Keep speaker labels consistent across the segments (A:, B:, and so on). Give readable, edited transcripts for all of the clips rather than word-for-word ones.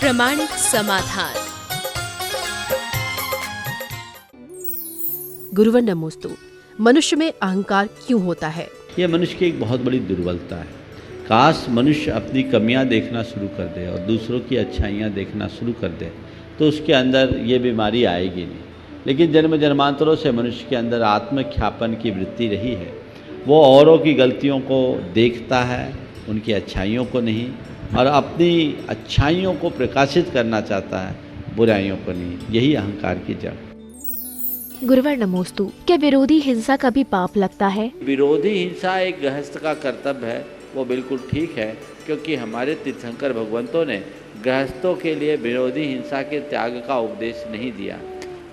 A: प्रामाणिक समाधान।
B: गुरुवर नमोस्तु। मनुष्य में अहंकार क्यों होता है?
C: यह मनुष्य की एक बहुत बड़ी दुर्बलता है। काश मनुष्य अपनी कमियां देखना शुरू कर दे और दूसरों की अच्छाइयां देखना शुरू कर दे तो उसके अंदर ये बीमारी आएगी नहीं। लेकिन जन्म जन्मांतरों से मनुष्य के अंदर आत्मख्यापन की वृत्ति रही है। वो औरों की गलतियों को देखता है, उनकी अच्छाइयों को नहीं, और अपनी अच्छाइयों को प्रकाशित करना चाहता है, बुराइयों को नहीं। यही अहंकार की जड़।
D: गुरुवर नमोस्तु। क्या विरोधी हिंसा का भी पाप लगता है?
C: विरोधी हिंसा एक गृहस्थ का कर्तव्य है, वो बिल्कुल ठीक है, क्योंकि हमारे तीर्थंकर भगवंतों ने गृहस्थों के लिए विरोधी हिंसा के त्याग का उपदेश नहीं दिया।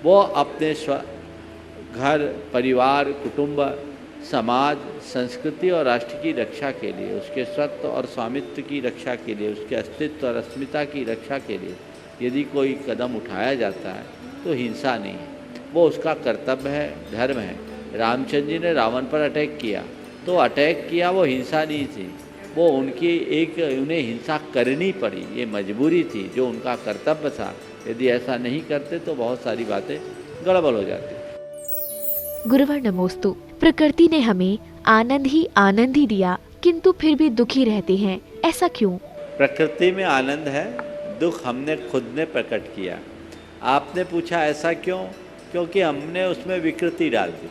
C: वो अपने घर, परिवार, कुटुंब, समाज, संस्कृति और राष्ट्र की रक्षा के लिए, उसके स्वत्व और स्वामित्व की रक्षा के लिए, उसके अस्तित्व और अस्मिता की रक्षा के लिए यदि कोई कदम उठाया जाता है तो हिंसा नहीं है, वो उसका कर्तव्य है, धर्म है। रामचंद्र जी ने रावण पर अटैक किया तो अटैक किया, वो हिंसा नहीं थी, वो उन्हें हिंसा करनी पड़ी, ये मजबूरी थी, जो उनका कर्तव्य था। यदि ऐसा नहीं करते तो बहुत सारी बातें गड़बड़ हो जाती।
D: गुरुवर नमोस्तु। प्रकृति ने हमें आनंद ही दिया, किंतु फिर भी दुखी रहते हैं, ऐसा क्यों?
C: प्रकृति में आनंद है, दुख हमने खुद ने प्रकट किया। आपने पूछा ऐसा क्यों? क्योंकि हमने उसमें विकृति डाल दी।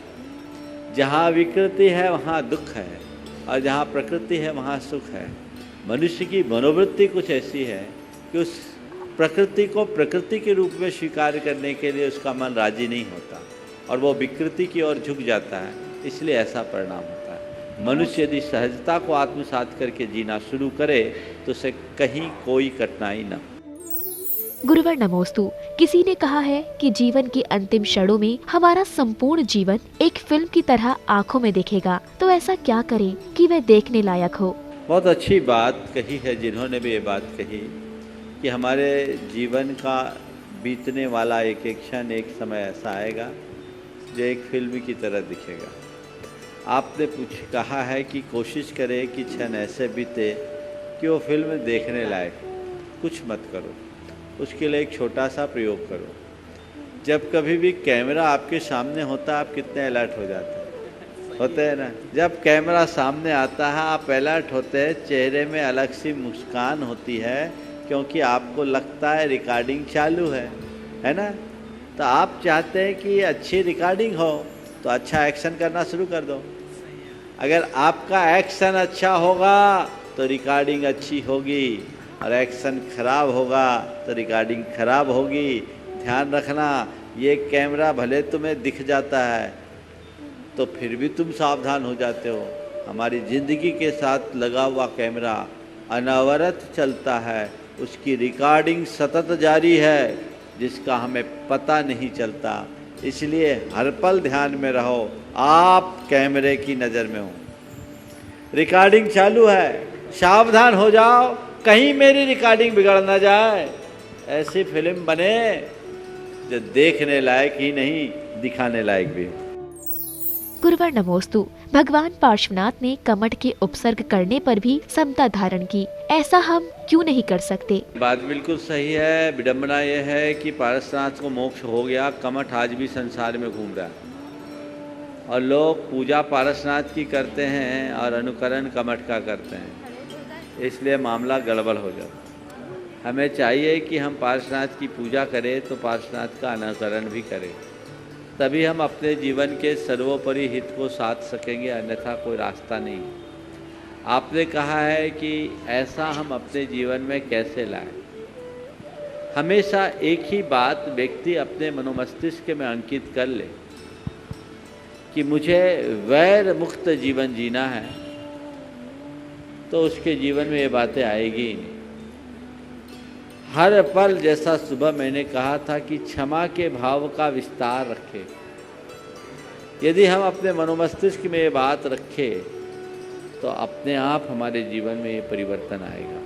C: जहाँ विकृति है वहाँ दुख है, और जहाँ प्रकृति है वहाँ सुख है। मनुष्य की मनोवृत्ति कुछ ऐसी है कि उस प्रकृति को प्रकृति के रूप में स्वीकार करने के लिए उसका मन राजी नहीं होता और वो विकृति की ओर झुक जाता है, इसलिए ऐसा परिणाम होता है। मनुष्य यदि सहजता को आत्मसात करके जीना शुरू करे तो उसे कहीं कोई कठिनाई न।
D: गुरुवर नमोस्तु। किसी ने कहा है कि जीवन के अंतिम क्षणों में हमारा संपूर्ण जीवन एक फिल्म की तरह आंखों में दिखेगा, तो ऐसा क्या करें कि वह देखने लायक हो?
C: बहुत अच्छी बात कही है जिन्होंने भी ये बात कही कि हमारे जीवन का बीतने वाला एक एक क्षण एक समय ऐसा आएगा जो एक फिल्म की तरह दिखेगा। आपने कहा है कि कोशिश करें कि क्षण ऐसे बीते कि वो फिल्म देखने लायक। कुछ मत करो, उसके लिए एक छोटा सा प्रयोग करो। जब कभी भी कैमरा आपके सामने होता है आप कितने अलर्ट हो जाते हैं? होते हैं ना। जब कैमरा सामने आता है आप अलर्ट होते हैं, चेहरे में अलग सी मुस्कान होती है, क्योंकि आपको लगता है रिकॉर्डिंग चालू है ना। तो आप चाहते हैं कि अच्छी रिकॉर्डिंग हो तो अच्छा एक्शन करना शुरू कर दो। अगर आपका एक्शन अच्छा होगा तो रिकॉर्डिंग अच्छी होगी, और एक्शन खराब होगा तो रिकॉर्डिंग खराब होगी। ध्यान रखना, ये कैमरा भले तुम्हें दिख जाता है तो फिर भी तुम सावधान हो जाते हो। हमारी ज़िंदगी के साथ लगा हुआ कैमरा अनवरत चलता है, उसकी रिकॉर्डिंग सतत जारी है जिसका हमें पता नहीं चलता। इसलिए हर पल ध्यान में रहो, आप कैमरे की नज़र में हो। रिकॉर्डिंग चालू है, सावधान हो जाओ, कहीं मेरी रिकॉर्डिंग बिगड़ ना जाए। ऐसी फिल्म बने जो देखने लायक ही नहीं, दिखाने लायक भी हो।
D: गुरुवर नमोस्तु। भगवान पार्श्वनाथ ने कमठ के उपसर्ग करने पर भी समता धारण की, ऐसा हम क्यों नहीं कर सकते?
C: बात बिल्कुल सही है। विडंबना यह है कि पार्श्वनाथ को मोक्ष हो गया, कमठ आज भी संसार में घूम रहा है, और लोग पूजा पार्श्वनाथ की करते हैं और अनुकरण कमठ का करते हैं, इसलिए मामला गड़बड़ हो जाता। हमें चाहिए कि हम पार्श्वनाथ की पूजा करें तो पार्श्वनाथ का अनुकरण भी करें, तभी हम अपने जीवन के सर्वोपरि हित को साध सकेंगे, अन्यथा कोई रास्ता नहीं। आपने कहा है कि ऐसा हम अपने जीवन में कैसे लाएं। हमेशा एक ही बात व्यक्ति अपने मनोमस्तिष्क में अंकित कर ले कि मुझे वैर मुक्त जीवन जीना है, तो उसके जीवन में ये बातें आएगी ही नहीं। हर पल, जैसा सुबह मैंने कहा था कि क्षमा के भाव का विस्तार रखें। यदि हम अपने मनोमस्तिष्क में ये बात रखें तो अपने आप हमारे जीवन में ये परिवर्तन आएगा।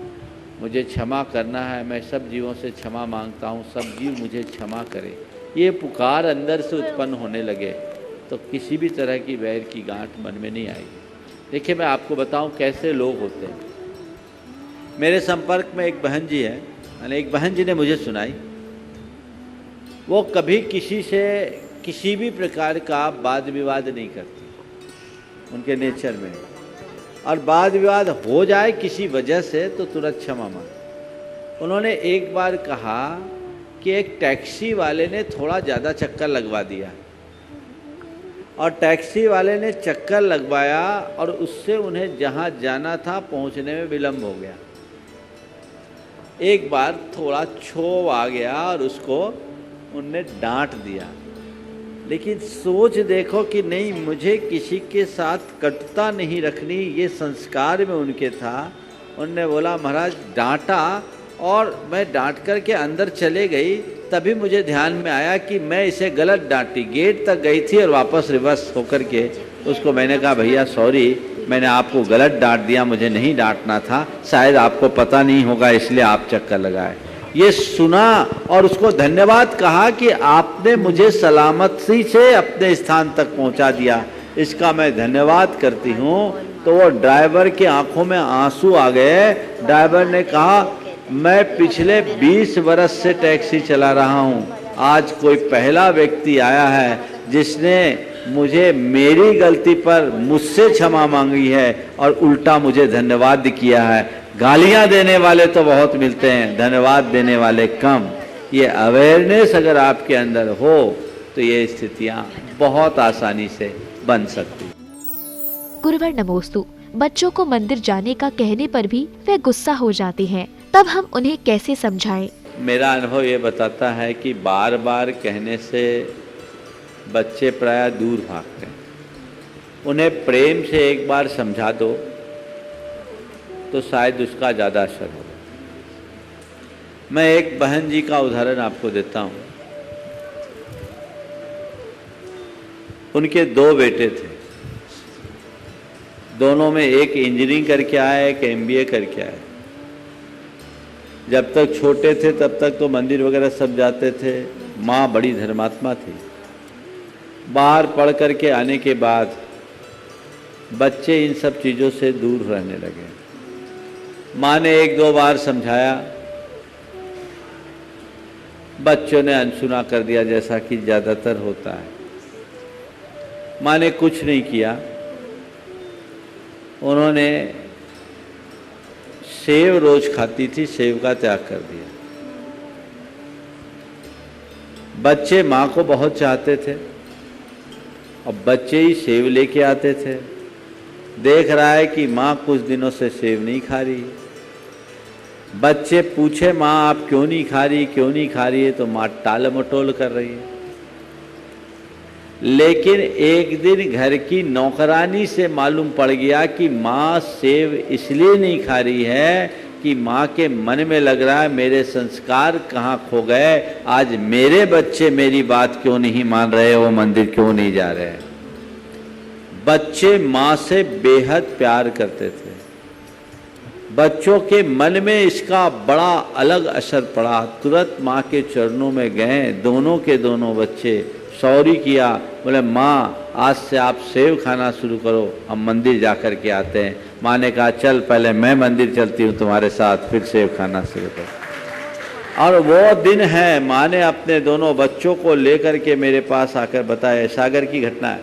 C: मुझे क्षमा करना है, मैं सब जीवों से क्षमा मांगता हूँ, सब जीव मुझे क्षमा करें, ये पुकार अंदर से उत्पन्न होने लगे तो किसी भी तरह की वैर की गांठ मन में नहीं आएगी। देखिए, मैं आपको बताऊं कैसे लोग होते हैं। मेरे संपर्क में एक बहन जी है, मैंने एक बहन जी ने मुझे सुनाई, वो कभी किसी से किसी भी प्रकार का वाद विवाद नहीं करती, उनके नेचर में। और वाद विवाद हो जाए किसी वजह से तो तुरंत क्षमा मांग। उन्होंने एक बार कहा कि एक टैक्सी वाले ने थोड़ा ज़्यादा चक्कर लगवा दिया, और टैक्सी वाले ने चक्कर लगवाया और उससे उन्हें जहाँ जाना था पहुँचने में विलम्ब हो गया। एक बार थोड़ा क्षोभ आ गया और उसको उनने डांट दिया, लेकिन सोच देखो कि नहीं, मुझे किसी के साथ कटुता नहीं रखनी, ये संस्कार में उनके था। उनने बोला महाराज डांटा, और मैं डांट कर के अंदर चले गई, तभी मुझे ध्यान में आया कि मैं इसे गलत डांटी। गेट तक गई थी और वापस रिवर्स होकर के उसको मैंने कहा भैया सॉरी, मैंने आपको गलत डांट दिया, मुझे नहीं डांटना था, शायद आपको पता नहीं होगा इसलिए आप चक्कर लगाए। ये सुना और उसको धन्यवाद कहा कि आपने मुझे सलामती से अपने स्थान तक पहुंचा दिया, इसका मैं धन्यवाद करती हूँ। तो वो ड्राइवर के आंखों में आंसू आ गए। ड्राइवर ने कहा मैं पिछले 20 वर्ष से टैक्सी चला रहा हूँ, आज कोई पहला व्यक्ति आया है जिसने मुझे मेरी गलती पर मुझसे क्षमा मांगी है और उल्टा मुझे धन्यवाद किया है। गालियां देने वाले तो बहुत मिलते हैं, धन्यवाद देने वाले कम। ये अवेयरनेस अगर आपके अंदर हो तो ये स्थितियां बहुत आसानी से बन सकती।
D: गुरुवर नमोस्तु। बच्चों को मंदिर जाने का कहने पर भी वे गुस्सा हो जाते हैं, तब हम उन्हें कैसे समझाएं?
C: मेरा अनुभव ये बताता है कि बार बार कहने से बच्चे प्रायः दूर भागते हैं। उन्हें प्रेम से एक बार समझा दो तो शायद उसका ज़्यादा असर हो। मैं एक बहन जी का उदाहरण आपको देता हूँ। उनके 2 बेटे थे, दोनों में एक इंजीनियरिंग करके आया, एक MBA करके आया। जब तक छोटे थे तब तक तो मंदिर वगैरह सब जाते थे। माँ बड़ी धर्मात्मा थी। बाहर पढ़ करके आने के बाद बच्चे इन सब चीज़ों से दूर रहने लगे। माँ ने 1-2 बार समझाया, बच्चों ने अनसुना कर दिया, जैसा कि ज़्यादातर होता है। माँ ने कुछ नहीं किया। उन्होंने सेव रोज खाती थी, सेव का त्याग कर दिया। बच्चे माँ को बहुत चाहते थे और बच्चे ही सेव लेके आते थे। देख रहा है कि माँ कुछ दिनों से सेव नहीं खा रही। बच्चे पूछे माँ आप क्यों नहीं खा रही, क्यों नहीं खा रही है, तो माँ टाल मटोल कर रही है। लेकिन एक दिन घर की नौकरानी से मालूम पड़ गया कि माँ सेव इसलिए नहीं खा रही है कि माँ के मन में लग रहा है मेरे संस्कार कहाँ खो गए, आज मेरे बच्चे मेरी बात क्यों नहीं मान रहे, वो मंदिर क्यों नहीं जा रहे। बच्चे माँ से बेहद प्यार करते थे। बच्चों के मन में इसका बड़ा अलग असर पड़ा। तुरंत माँ के चरणों में गए, दोनों के दोनों बच्चे सॉरी किया, बोले माँ आज से आप सेव खाना शुरू करो, हम मंदिर जा कर के आते हैं। माँ ने कहा चल पहले मैं मंदिर चलती हूँ तुम्हारे साथ, फिर सेव खाना शुरू करो। और वो दिन है, माँ ने अपने दोनों बच्चों को लेकर के मेरे पास आकर बताया, सागर की घटना है।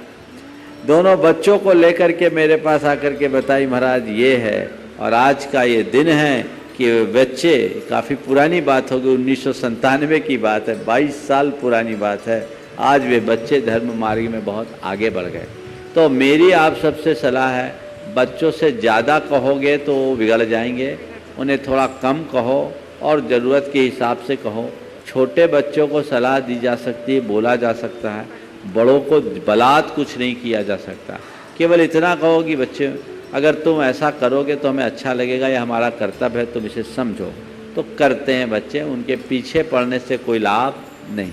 C: दोनों बच्चों को लेकर के मेरे पास आकर के बताई महाराज ये है, और आज का ये दिन है कि बच्चे, काफ़ी पुरानी बात होगी, 1997 की बात है, 22 साल पुरानी बात है, आज वे बच्चे धर्म मार्ग में बहुत आगे बढ़ गए। तो मेरी आप सबसे सलाह है, बच्चों से ज़्यादा कहोगे तो वो बिगड़ जाएंगे, उन्हें थोड़ा कम कहो और ज़रूरत के हिसाब से कहो। छोटे बच्चों को सलाह दी जा सकती है, बोला जा सकता है, बड़ों को बलात् कुछ नहीं किया जा सकता। केवल इतना कहो कि बच्चे अगर तुम ऐसा करोगे तो हमें अच्छा लगेगा, यह हमारा कर्तव्य है, तुम इसे समझो। तो करते हैं बच्चे, उनके पीछे पड़ने से कोई लाभ नहीं।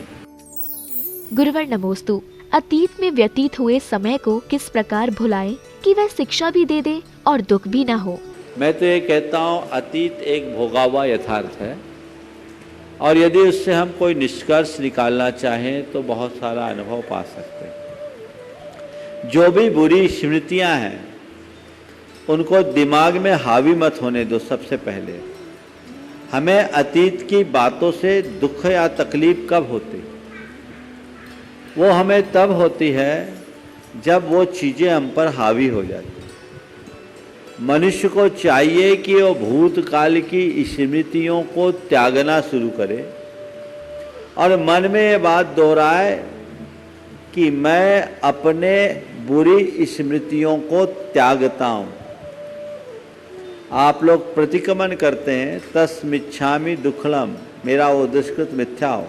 D: गुरुवर नमोस्तु। अतीत में व्यतीत हुए समय को किस प्रकार भुलाएं कि वह शिक्षा भी दे दे और दुख भी ना हो?
C: मैं तो ये कहता हूँ अतीत एक भोगा हुआ यथार्थ है, और यदि उससे हम कोई निष्कर्ष निकालना चाहें तो बहुत सारा अनुभव पा सकते हैं। जो भी बुरी स्मृतियाँ हैं उनको दिमाग में हावी मत होने दो। सबसे पहले हमें अतीत की बातों से दुख या तकलीफ कब होती? वो हमें तब होती है जब वो चीज़ें हम पर हावी हो जाती। मनुष्य को चाहिए कि वो भूतकाल की स्मृतियों को त्यागना शुरू करे और मन में ये बात दोहराए कि मैं अपने बुरी स्मृतियों को त्यागता हूँ। आप लोग प्रतिक्रमण करते हैं, तस्मिच्छामि दुक्खलम, मेरा वो दुष्कृत मिथ्या हो।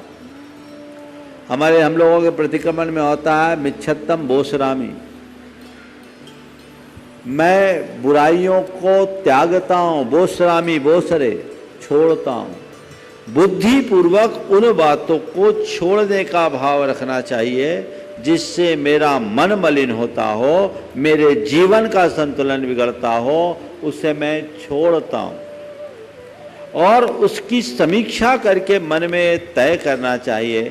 C: हम लोगों के प्रतिक्रमण में होता है मिच्छत्तम बोसरामी, मैं बुराइयों को त्यागता हूँ, बोसरामी बोसरे, छोड़ता हूँ। बुद्धि पूर्वक उन बातों को छोड़ने का भाव रखना चाहिए जिससे मेरा मन मलिन होता हो, मेरे जीवन का संतुलन बिगड़ता हो, उसे मैं छोड़ता हूँ। और उसकी समीक्षा करके मन में तय करना चाहिए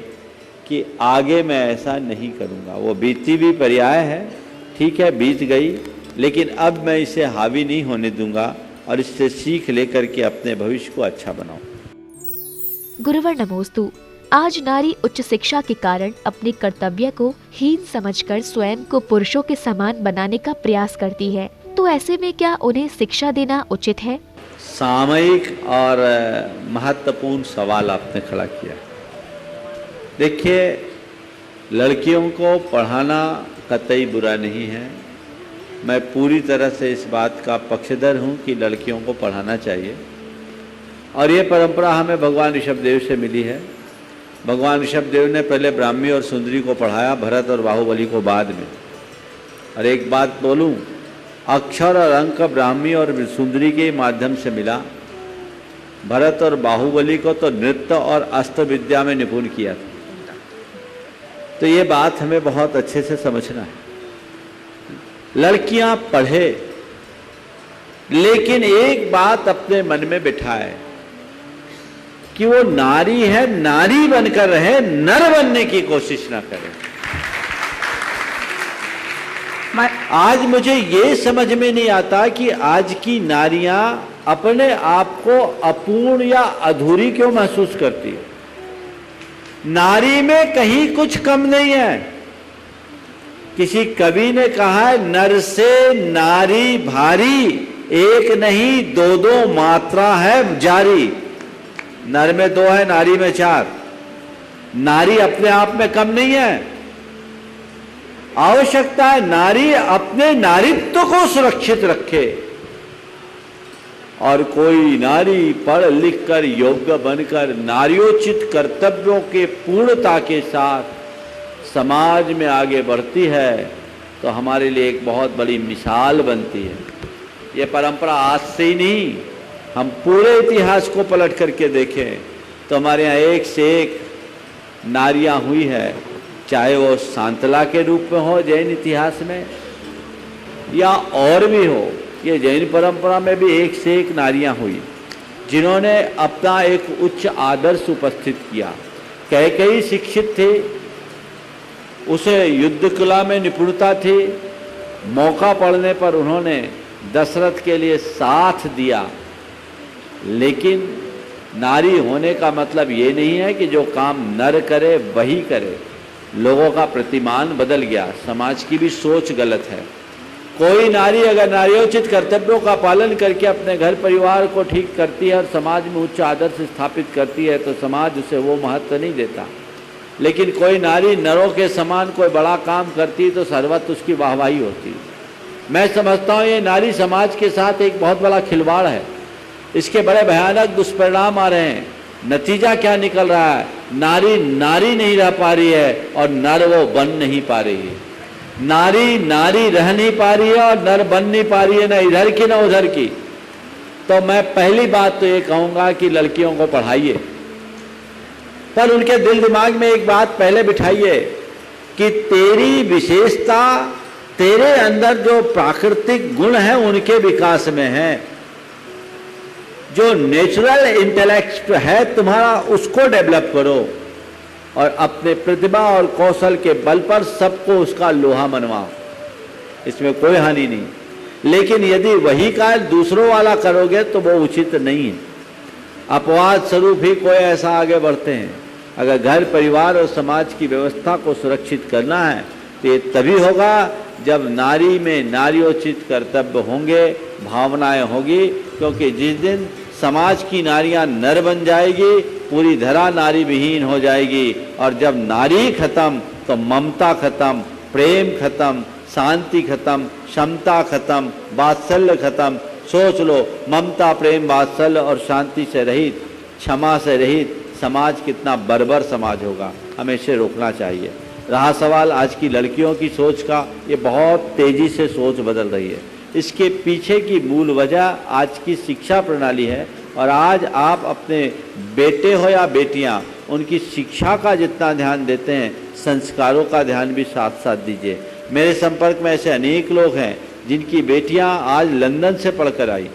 C: कि आगे मैं ऐसा नहीं करूँगा। वो बीती भी पर्याय है, ठीक है, बीत गई, लेकिन अब मैं इसे हावी नहीं होने दूंगा और इससे सीख लेकर के अपने भविष्य को अच्छा बनाऊं।
D: गुरुवर नमोस्तु। आज नारी उच्च शिक्षा के कारण अपने कर्तव्य को हीन समझकर स्वयं को पुरुषों के समान बनाने का प्रयास करती है, तो ऐसे में क्या उन्हें शिक्षा देना उचित है?
C: सामयिक और महत्वपूर्ण सवाल आपने खड़ा किया। देखिए, लड़कियों को पढ़ाना कतई बुरा नहीं है। मैं पूरी तरह से इस बात का पक्षधर हूँ कि लड़कियों को पढ़ाना चाहिए और ये परंपरा हमें भगवान ऋषभदेव से मिली है। भगवान ऋषभदेव ने पहले ब्राह्मी और सुंदरी को पढ़ाया, भरत और बाहुबली को बाद में। और एक बात बोलूं, अक्षर और अंक ब्राह्मी और सुंदरी के माध्यम से मिला। भरत और बाहुबली को तो नृत्य और अस्त्र विद्या में निपुण किया था। तो ये बात हमें बहुत अच्छे से समझना है। लड़कियां पढ़े, लेकिन एक बात अपने मन में बिठाए कि वो नारी है, नारी बनकर रहे, नर बनने की कोशिश ना करे। आज मुझे ये समझ में नहीं आता कि आज की नारियां अपने आप को अपूर्ण या अधूरी क्यों महसूस करती है। नारी में कहीं कुछ कम नहीं है। किसी कवि ने कहा है, नर से नारी भारी, एक नहीं दो दो मात्रा है जारी। नर में दो है, नारी में चार। नारी अपने आप में कम नहीं है। आवश्यकता है नारी अपने नारीत्व को सुरक्षित रखे और कोई नारी पढ़ लिख कर योग्य बनकर नार्योचित कर्तव्यों के पूर्णता के साथ समाज में आगे बढ़ती है तो हमारे लिए एक बहुत बड़ी मिसाल बनती है। ये परंपरा आज से ही नहीं, हम पूरे इतिहास को पलट करके देखें तो हमारे यहाँ एक से एक नारियां हुई है, चाहे वो शांतला के रूप में हो जैन इतिहास में या और भी हो। ये जैन परंपरा में भी एक से एक नारियां हुई जिन्होंने अपना एक उच्च आदर्श उपस्थित किया। कई शिक्षित थे, उसे युद्ध कला में निपुणता थी, मौका पड़ने पर उन्होंने दशरथ के लिए साथ दिया। लेकिन नारी होने का मतलब ये नहीं है कि जो काम नर करे वही करे। लोगों का प्रतिमान बदल गया, समाज की भी सोच गलत है। कोई नारी अगर नार्योचित कर्तव्यों का पालन करके अपने घर परिवार को ठीक करती है और समाज में उच्च आदर्श स्थापित करती है तो समाज उसे वो महत्व नहीं देता। लेकिन कोई नारी नरों के समान कोई बड़ा काम करती है तो सर्वत्र उसकी वाहवाही होती है। मैं समझता हूँ ये नारी समाज के साथ एक बहुत बड़ा खिलवाड़ है। इसके बड़े भयानक दुष्परिणाम आ रहे हैं। नतीजा क्या निकल रहा है? नारी नारी नहीं रह पा रही है और नर वो बन नहीं पा रही है। नारी नारी रह नहीं पा रही है और नर बन नहीं पा रही है, न इधर की न उधर की। तो मैं पहली बात तो ये कहूँगा कि लड़कियों को पढ़ाइए, पर उनके दिल दिमाग में एक बात पहले बिठाइए कि तेरी विशेषता, तेरे अंदर जो प्राकृतिक गुण है उनके विकास में है। जो नेचुरल इंटेलेक्ट है तुम्हारा, उसको डेवलप करो और अपने प्रतिभा और कौशल के बल पर सबको उसका लोहा मनवाओ। इसमें कोई हानि नहीं। लेकिन यदि वही कार्य दूसरों वाला करोगे तो वो उचित नहीं है। अपवाद स्वरूप ही कोई ऐसा आगे बढ़ते हैं। अगर घर परिवार और समाज की व्यवस्था को सुरक्षित करना है तो ये तभी होगा जब नारी में नारियोचित कर्तव्य होंगे, भावनाएं होगी। क्योंकि जिस दिन समाज की नारियां नर बन जाएगी, पूरी धरा नारी विहीन हो जाएगी। और जब नारी खत्म तो ममता खत्म, प्रेम खत्म, शांति खत्म, क्षमता खत्म, वात्सल्य खत्म। सोच लो, ममता, प्रेम, वात्सल्य और शांति से रहित, क्षमा से रहित समाज कितना बर्बर समाज होगा। हमें इसे रोकना चाहिए। रहा सवाल आज की लड़कियों की सोच का, ये बहुत तेज़ी से सोच बदल रही है। इसके पीछे की मूल वजह आज की शिक्षा प्रणाली है। और आज आप अपने बेटे हो या बेटियां, उनकी शिक्षा का जितना ध्यान देते हैं, संस्कारों का ध्यान भी साथ साथ दीजिए। मेरे संपर्क में ऐसे अनेक लोग हैं जिनकी बेटियां आज लंदन से पढ़कर आई,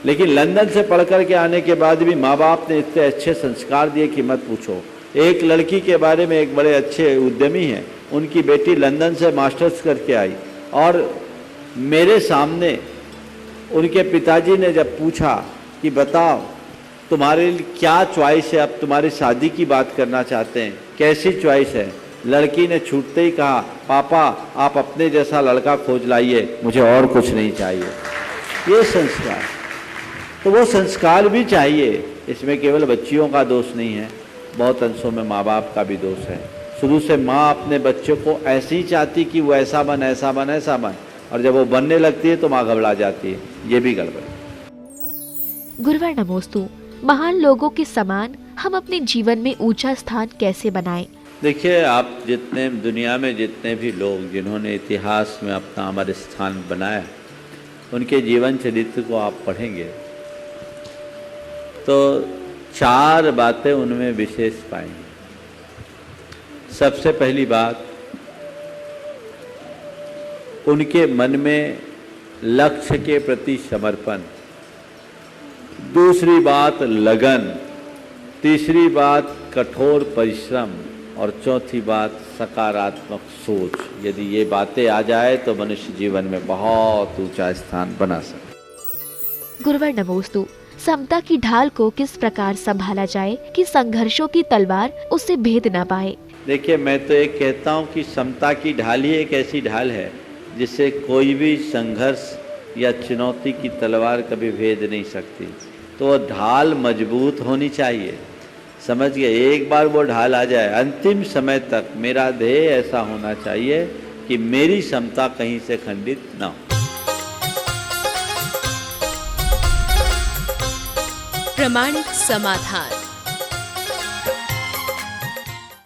C: लेकिन लंदन से पढ़कर के आने के बाद भी माँ बाप ने इतने अच्छे संस्कार दिए कि मत पूछो। एक लड़की के बारे में, एक बड़े अच्छे उद्यमी हैं, उनकी बेटी लंदन से मास्टर्स करके आई और मेरे सामने उनके पिताजी ने जब पूछा कि बताओ तुम्हारे लिए क्या चॉइस है, अब तुम्हारी शादी की बात करना चाहते हैं, कैसी चॉइस है? लड़की ने छूटते ही कहा, पापा आप अपने जैसा लड़का खोज लाइए, मुझे और कुछ नहीं चाहिए। ये संस्कार, तो वो संस्कार भी चाहिए। इसमें केवल बच्चियों का दोष नहीं है, बहुत अंशों में माँ बाप का भी दोष है। शुरू से माँ अपने बच्चे को ऐसे ही चाहती कि वो ऐसा बन, ऐसा बन, ऐसा बन, और जब वो बनने लगती है तो माँ घबरा जाती है। ये भी गड़बड़ है।
D: गुरुवर नमोस्तु, महान लोगों के समान हम अपने जीवन में ऊंचा स्थान कैसे बनाएं?
C: देखिए, आप जितने दुनिया में जितने भी लोग जिन्होंने इतिहास में अपना अमर स्थान बनाया, उनके जीवन चरित्र को आप पढ़ेंगे तो 4 बातें उनमें विशेष पाएंगे। सबसे पहली बात, उनके मन में लक्ष्य के प्रति समर्पण। दूसरी बात लगन। तीसरी बात कठोर परिश्रम। और चौथी बात सकारात्मक सोच। यदि ये बातें आ जाए तो मनुष्य जीवन में बहुत ऊंचा स्थान बना सकता।
D: गुरुवर नमोस्तु, समता की ढाल को किस प्रकार संभाला जाए कि संघर्षों की तलवार उससे भेद ना पाए?
C: देखिए, मैं तो एक कहता हूँ कि समता की ढाल ही एक ऐसी ढाल है जिससे कोई भी संघर्ष या चुनौती की तलवार कभी भेद नहीं सकती। तो वो ढाल मजबूत होनी चाहिए, समझ गए? एक बार वो ढाल आ जाए, अंतिम समय तक मेरा ध्येय ऐसा होना चाहिए कि मेरी क्षमता कहीं से खंडित ना हो।
B: प्रामाणिक समाधान।